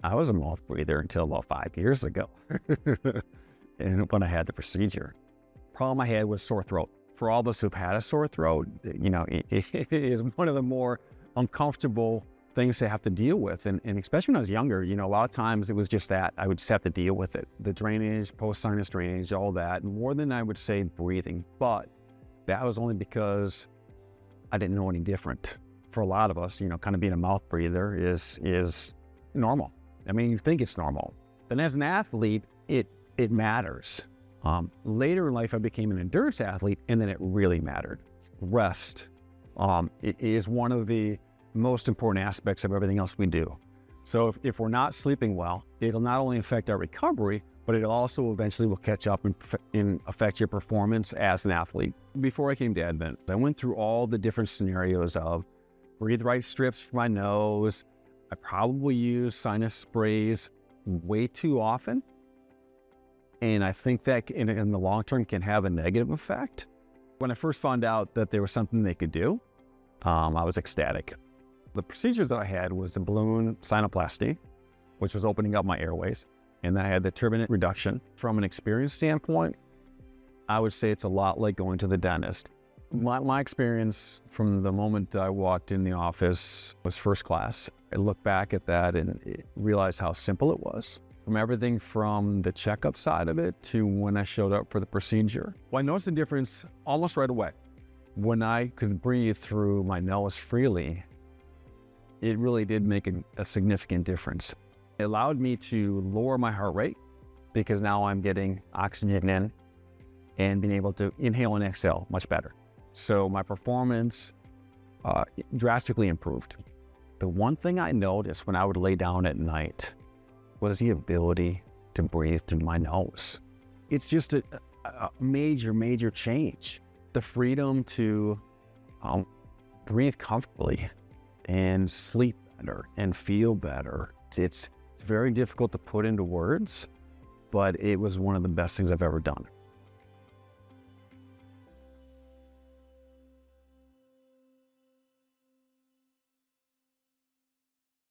I was a mouth breather until about 5 years ago, and when I had the procedure. Problem I had was sore throat. For all of us who've had a sore throat, it is one of the more uncomfortable things to have to deal with. And especially when I was younger, a lot of times it was just that. I would just have to deal with it. The drainage, post-sinus drainage, all that, more than I would say breathing. But that was only because I didn't know any different. For a lot of us, kind of being a mouth breather is normal. I mean, you think it's normal. Then as an athlete, it matters. Later in life, I became an endurance athlete, and then it really mattered. Rest it is one of the most important aspects of everything else we do. So if we're not sleeping well, it'll not only affect our recovery, but it also eventually will catch up and affect your performance as an athlete. Before I came to Advent, I went through all the different scenarios of breathe right strips for my nose. I probably use sinus sprays way too often. And I think that in the long term can have a negative effect. When I first found out that there was something they could do, I was ecstatic. The procedures that I had was the balloon sinuplasty, which was opening up my airways. And then I had the turbinate reduction. From an experience standpoint, I would say it's a lot like going to the dentist. My experience from the moment I walked in the office was first class. I look back at that and realized how simple it was. From everything from the checkup side of it to when I showed up for the procedure. Well, I noticed the difference almost right away. When I could breathe through my nose freely, it really did make a significant difference. It allowed me to lower my heart rate because now I'm getting oxygen in and being able to inhale and exhale much better. So my performance drastically improved. The one thing I noticed when I would lay down at night was the ability to breathe through my nose. It's just a major, major change. The freedom to breathe comfortably and sleep better and feel better. It's very difficult to put into words, but it was one of the best things I've ever done.